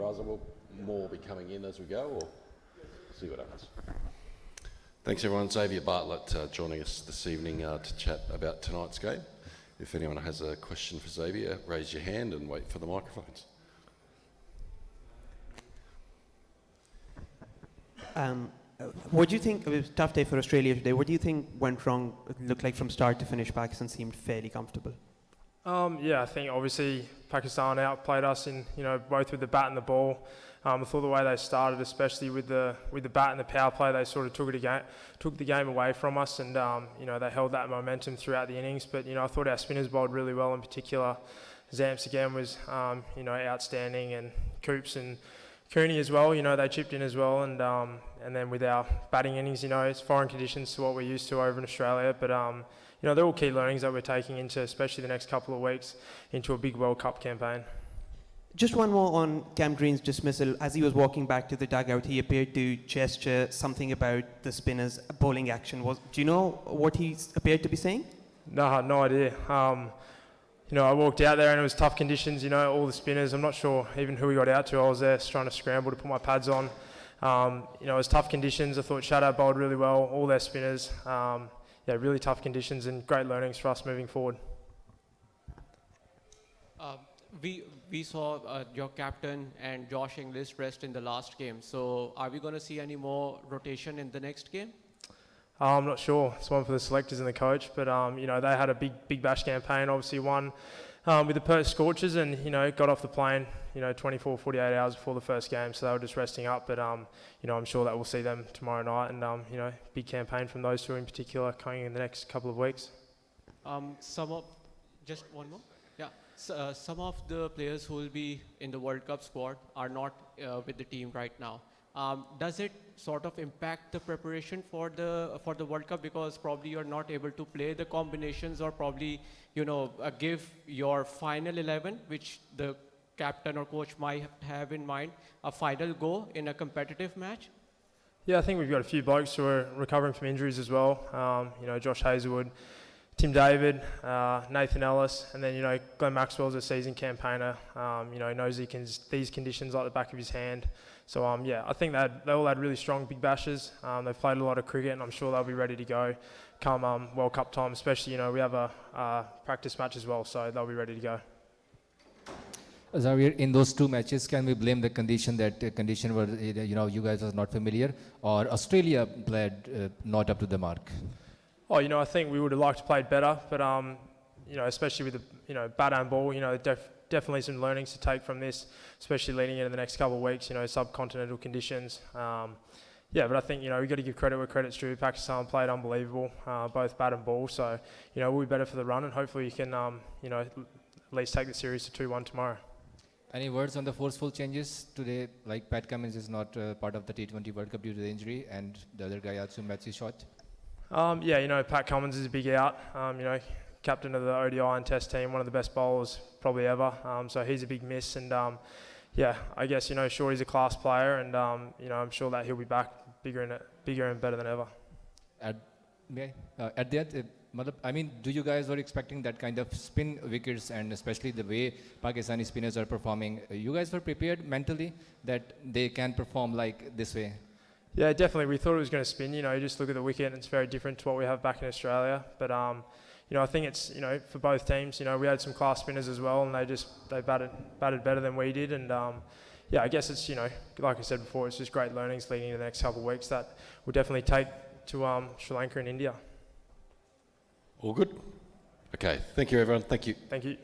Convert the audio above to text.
Raza, will more be coming in as we go, or see what happens? Thanks everyone. Xavier Bartlett joining us this evening to chat about tonight's game. If anyone has a question for Xavier, raise your hand and wait for the microphones. What do you think, it was a tough day for Australia today, what do you think went wrong? It looked like from start to finish Pakistan seemed fairly comfortable. Yeah, I think obviously Pakistan outplayed us in, both with the bat and the ball. I thought the way they started, especially with the bat and the power play, they sort of took the game away from us, and they held that momentum throughout the innings. But I thought our spinners bowled really well. In particular, Zamps again was outstanding, and Coops and Cooney as well. They chipped in as well, and then with our batting innings, it's foreign conditions to what we're used to over in Australia. But they're all key learnings that we're taking into, especially the next couple of weeks, into a big World Cup campaign. Just one more on Cam Green's dismissal. As he was walking back to the dugout, he appeared to gesture something about the spinners' bowling action. Do you know what he appeared to be saying? No, I had no idea. I walked out there and it was tough conditions, all the spinners. I'm not sure even who we got out to. I was there trying to scramble to put my pads on. It was tough conditions. I thought Shadow bowled really well, all their spinners. Really tough conditions and great learnings for us moving forward. We saw your captain and Josh Inglis rest in the last game. So are we going to see any more rotation in the next game? I'm not sure. It's one for the selectors and the coach. But, they had a big bash campaign. Obviously won with the Perth Scorchers and, got off the plane, 24, 48 hours before the first game. So they were just resting up. But, I'm sure that we'll see them tomorrow night. And, big campaign from those two in particular coming in the next couple of weeks. Just one more. Yeah. Some of the players who will be in the World Cup squad are not with the team right now. Does it sort of impact the preparation for the World Cup, because probably you're not able to play the combinations, or probably give your final 11, which the captain or coach might have in mind, a final go in a competitive match? Yeah, I think we've got a few blokes who are recovering from injuries as well. Josh Hazelwood, Tim David, Nathan Ellis, and then Glenn Maxwell's a seasoned campaigner. Knows these conditions like the back of his hand. So I think they all had really strong big bashes. They've played a lot of cricket, and I'm sure they'll be ready to go come World Cup time. Especially we have a practice match as well, so they'll be ready to go. Xavier, in those two matches, can we blame the condition where you guys are not familiar, or Australia played not up to the mark? Oh, I think we would have liked to play better, but especially with the bat and ball, definitely some learnings to take from this, especially leading into the next couple of weeks. Subcontinental conditions. But I think we've got to give credit where credit's due. Pakistan played unbelievable, both bat and ball. So we'll be better for the run, and hopefully you can at least take the series to 2-1 tomorrow. Any words on the forceful changes today? Like Pat Cummins is not part of the T20 World Cup due to the injury, and the other guy Atsu Matsi shot. Pat Cummins is a big out. Captain of the ODI and Test team, one of the best bowlers probably ever. So he's a big miss, and I guess sure he's a class player, and I'm sure that he'll be back bigger and better than ever. At the end, do you guys were expecting that kind of spin wickets, and especially the way Pakistani spinners are performing? You guys were prepared mentally that they can perform like this way? Yeah, definitely. We thought it was going to spin. You just look at the wicket, and it's very different to what we have back in Australia. But I think it's for both teams. We had some class spinners as well, and they batted better than we did. And I guess it's like I said before, it's just great learnings leading into the next couple of weeks that we'll definitely take to Sri Lanka and India. All good. Okay. Thank you, everyone. Thank you. Thank you.